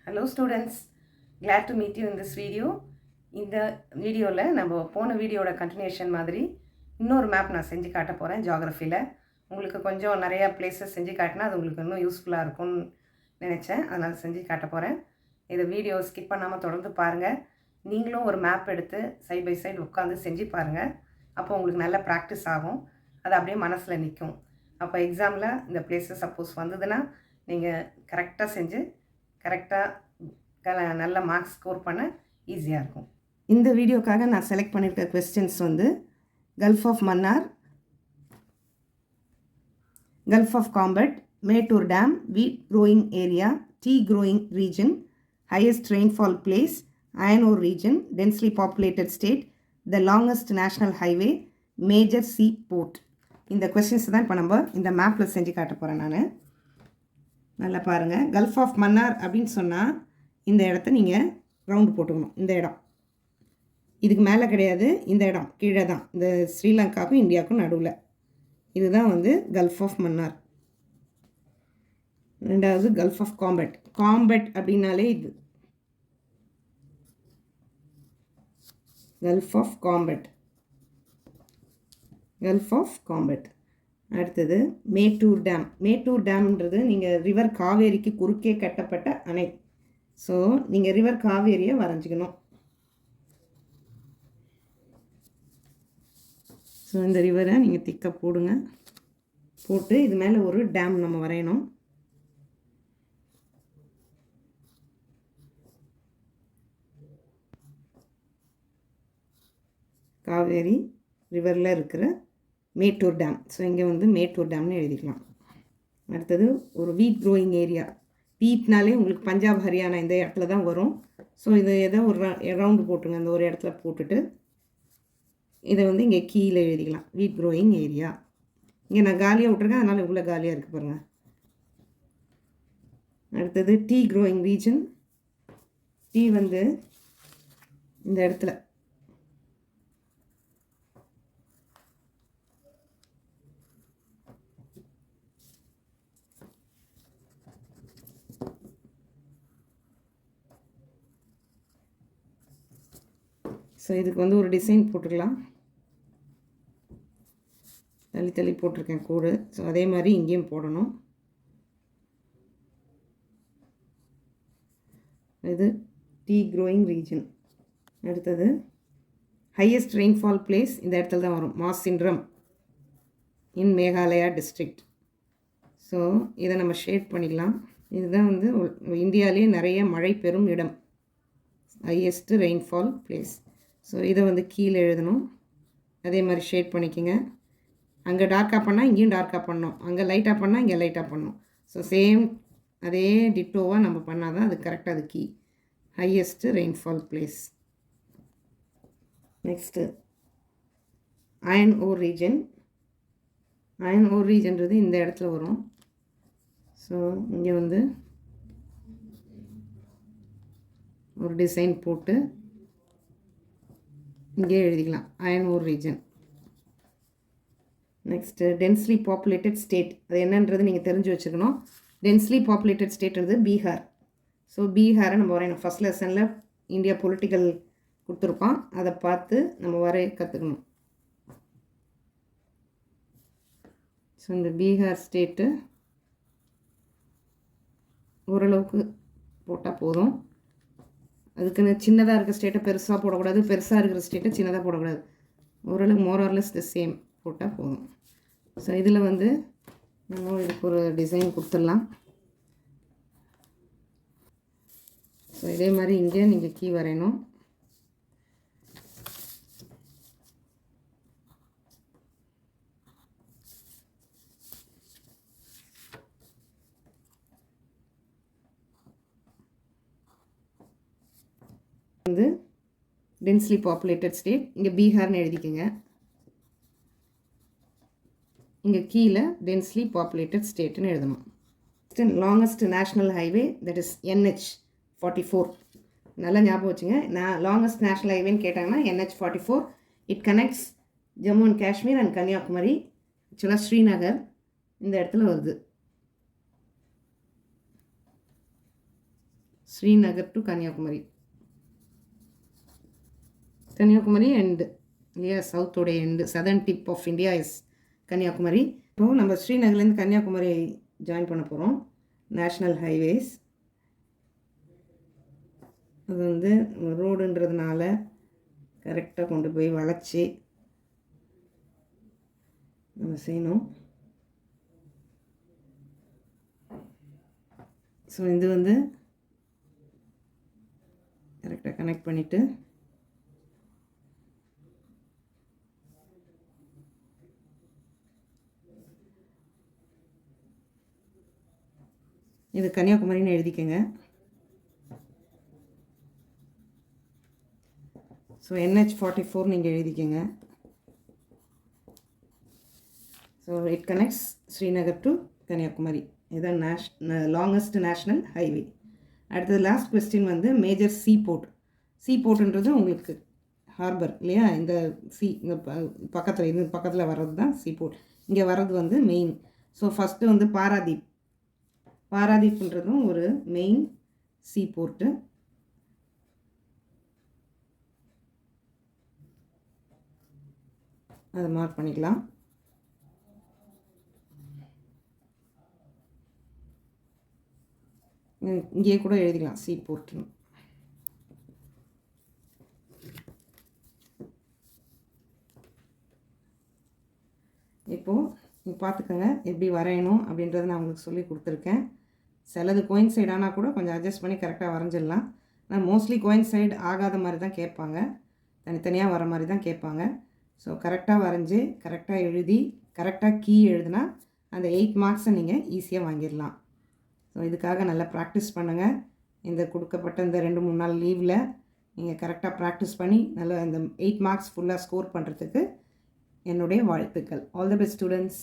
Hello students, glad to meet you in this video. இந்த வீடியோவில் நம்ம போன வீடியோட கண்டினியூஷன் மாதிரி இன்னொரு மேப் நான் செஞ்சு காட்ட போகிறேன் ஜியாகிரஃபியில். உங்களுக்கு கொஞ்சம் நிறையா பிளேஸஸ் செஞ்சு காட்டினா அது உங்களுக்கு இன்னும் யூஸ்ஃபுல்லாக இருக்கும்னு நினச்சேன். அதனால் செஞ்சு காட்ட போகிறேன். இதை வீடியோ ஸ்கிப் பண்ணாமல் தொடர்ந்து பாருங்கள். நீங்களும் ஒரு மேப் எடுத்து சைட் பை சைடு உட்காந்து செஞ்சு பாருங்கள். அப்போ உங்களுக்கு நல்ல ப்ராக்டிஸ் ஆகும். அது அப்படியே மனசில் நிற்கும். அப்போ எக்ஸாமில் இந்த பிளேஸஸ் சப்போஸ் வந்ததுன்னா நீங்கள் கரெக்டாக செஞ்சு கரெக்டாக நல்ல மார்க்ஸ் ஸ்கோர் பண்ண ஈஸியாக இருக்கும். இந்த வீடியோக்காக நான் செலக்ட் பண்ணியிருக்க கொஸ்டின்ஸ் வந்து gulf of Mannar, gulf of Khambhat, Mettur dam, wheat growing area, tea growing region, highest rainfall place, iron ore region, densely populated state, the longest national highway, major sea port. இந்த questions தான் இப்போ நம்ம இந்த மேப்பில் செஞ்சு காட்ட போகிறேன். நான் நல்லா பாருங்கள். கல்ஃப் ஆஃப் மன்னார் அப்படின்னு சொன்னால் இந்த இடத்த நீங்கள் ரவுண்டு போட்டுக்கணும். இந்த இடம் இதுக்கு மேலே கிடையாது, இந்த இடம் கீழே தான், இந்த ஸ்ரீலங்காவுக்கும் இந்தியாவுக்கும் நடுவில். இதுதான் வந்து கல்ஃப் ஆஃப் மன்னார். ரெண்டாவது கல்ஃப் ஆஃப் காம்பட். காம்பட் அப்படின்னாலே இது gulf of Khambhat, gulf of Khambhat. அடுத்தது மேட்டூர் டேம். மேட்டூர் டேம்ன்றது நீங்கள் ரிவர் காவேரிக்கு குறுக்கே கட்டப்பட்ட அணை. ஸோ நீங்கள் ரிவர் காவேரியை வரைஞ்சிக்கணும். ஸோ இந்த ரிவரை நீங்கள் திக்க போடுங்க. போட்டு இது மேலே ஒரு டேம் நம்ம வரையணும். காவேரி ரிவரில் இருக்கிற மேட்டூர் டேம். ஸோ இங்கே வந்து மேட்டூர் டேம்னு எழுதிக்கலாம். அடுத்தது ஒரு வீட் க்ரோயிங் ஏரியா. வீட்னாலே உங்களுக்கு பஞ்சாப் ஹரியானா இந்த இடத்துல தான் வரும். ஸோ இதை ஏதோ ஒரு ரவுண்டு போட்டுருங்க. அந்த ஒரு இடத்துல போட்டுட்டு இதை வந்து இங்கே கீழே எழுதிக்கலாம். வீட் க்ரோயிங் ஏரியா. இங்கே நான் காலியாக விட்ருக்கேன், அதனால் இவ்வளோ காலியாக இருக்குது பாருங்கள். அடுத்தது டீ க்ரோயிங் ரீஜன். டீ வந்து இந்த இடத்துல ஸோ இதுக்கு வந்து ஒரு டிசைன் போட்டுக்கலாம். தள்ளி தள்ளி போட்டிருக்கேன் கோடு. ஸோ அதே மாதிரி இங்கேயும் போடணும். இது டீ க்ரோயிங் ரீஜன். அடுத்தது ஹையஸ்ட் ரெயின்ஃபால் பிளேஸ் இந்த இடத்துல தான் வரும். மாசின்ரம் இன் மேகாலயா டிஸ்ட்ரிக்ட். ஸோ இதை நம்ம ஷேட் பண்ணிக்கலாம். இதுதான் வந்து இந்தியாவிலே நிறைய மழை பெறும் இடம், ஹையஸ்ட் ரெயின்ஃபால் பிளேஸ். ஸோ இதை வந்து கீழே எழுதணும். அதே மாதிரி ஷேட் பண்ணிக்கோங்க. அங்கே டார்க்காக பண்ணால் இங்கேயும் டார்க்காக பண்ணணும், அங்கே லைட்டாக பண்ணால் இங்கே லைட்டாக பண்ணணும். ஸோ சேம் அதே டிட்டோவாக நம்ம பண்ணால் தான் அது கரெக்டாக அது key. Highest rainfall place. Next iron ore region. Iron ore ரீஜன்றது இந்த இடத்துல வரும். ஸோ இங்கே வந்து ஒரு டிசைன் போட்டு இங்கே எழுதிக்கலாம். Iron ore region. Next densely populated state. அது என்னன்றது நீங்கள் தெரிஞ்சு வச்சுக்கணும். டென்ஸ்லி பாப்புலேட்டட் ஸ்டேட்ன்றது பீகார். ஸோ பீகாரை நம்ம வரையணும். ஃபஸ்ட் லெசனில் இந்தியா பொலிட்டிக்கல் கொடுத்துருப்பான், அதை பார்த்து நம்ம வரைய கற்றுக்கணும். ஸோ இந்த பீகார் ஸ்டேட்டு ஓரளவுக்கு போட்டால் போதும். அதுக்குன்னு சின்னதாக இருக்கிற ஸ்டேட்டை பெருசாக போடக்கூடாது, பெருசாக இருக்கிற ஸ்டேட்டை சின்னதாக போடக்கூடாது. ஓரளவுக்கு மோரார்லெஸ் த சேம் போட்டால் போதும். ஸோ இதில் வந்து நம்ம இதுக்கு ஒரு டிசைன் கொடுத்துடலாம். ஸோ இதே மாதிரி இங்கே நீங்கள் கீ வரையணும். வந்து டென்ஸ்லி பாப்புலேட்டட் ஸ்டேட். இங்கே பீகார்னு எழுதிக்கோங்க. இங்கே கீழே டென்ஸ்லி பாப்புலேட்டட் ஸ்டேட்டுன்னு எழுதணும். Longest national highway that is NH44. நல்லா ஞாபகம் வச்சுங்க. லாங்கஸ்ட் நேஷ்னல் ஹைவேன்னு கேட்டாங்கன்னா NH44. It connects Jammu and Kashmir and Kanniyakumari. ஆக்சுவலாக ஸ்ரீநகர் இந்த இடத்துல வருது. Srinagar to Kanyakumari. Kanyakumari and சவுத்தோட end southern tip of India is Kanyakumari. இப்போது நம்ம ஸ்ரீநகர்லேருந்து கன்னியாகுமரி ஜாயின் பண்ண போகிறோம். நேஷ்னல் ஹைவேஸ் அது வந்து ரோடுன்றதுனால கரெக்டாக கொண்டு போய் வளைச்சி நம்ம செய்யணும். ஸோ இது வந்து கரெக்டாக கனெக்ட் பண்ணிவிட்டு இது கன்னியாகுமரின்னு எழுதிக்கங்க. ஸோ NH44 நீங்கள் எழுதிக்கங்க. So it connects Srinagar to Kanyakumari. இதுதான் லாங்கஸ்ட் நேஷ்னல் ஹைவே. அடுத்தது லாஸ்ட் கொஸ்டின் வந்து மேஜர் சீ போர்ட்ன்றது உங்களுக்கு ஹார்பர் இல்லையா? இந்த இங்கே பக்கத்தில் இது பக்கத்தில் வர்றது தான் சீ போர்ட். இங்கே வர்றது வந்து மெயின். ஸோ ஃபஸ்ட்டு வந்து பாராதீப்ன்றதும் ஒரு மெயின் சீ போர்ட்டு. அதை மார்க் பண்ணிக்கலாம். இங்கேயே கூட எழுதிக்கலாம் சீ போர்ட்னு. இப்போது பார்த்துக்கோங்க எப்படி வரையணும் அப்படின்றத நான் உங்களுக்கு சொல்லி கொடுத்துருக்கேன். சிலது கோயின்சைட் ஆனால் கூட கொஞ்சம் அட்ஜஸ்ட் பண்ணி கரெக்டாக வரைஞ்சிடலாம். ஆனால் மோஸ்ட்லி கோயின்சைட் ஆகாத மாதிரி தான் கேட்பாங்க, தனித்தனியாக வர மாதிரி தான் கேட்பாங்க. ஸோ கரெக்டாக வரைஞ்சி கரெக்டாக எழுதி கரெக்டாக கீ எழுதுனா அந்த 8 மார்க்ஸை நீங்கள் ஈஸியாக வாங்கிடலாம். ஸோ இதுக்காக நல்லா ப்ராக்டிஸ் பண்ணுங்கள். இந்த கொடுக்கப்பட்ட இந்த 2-3 நாள் லீவில் நீங்கள் கரெக்டாக ப்ராக்டிஸ் பண்ணி நல்லா இந்த 8 மார்க்ஸ் ஃபுல்லாக ஸ்கோர் பண்ணுறதுக்கு என்னுடைய வாழ்த்துக்கள். All the best students.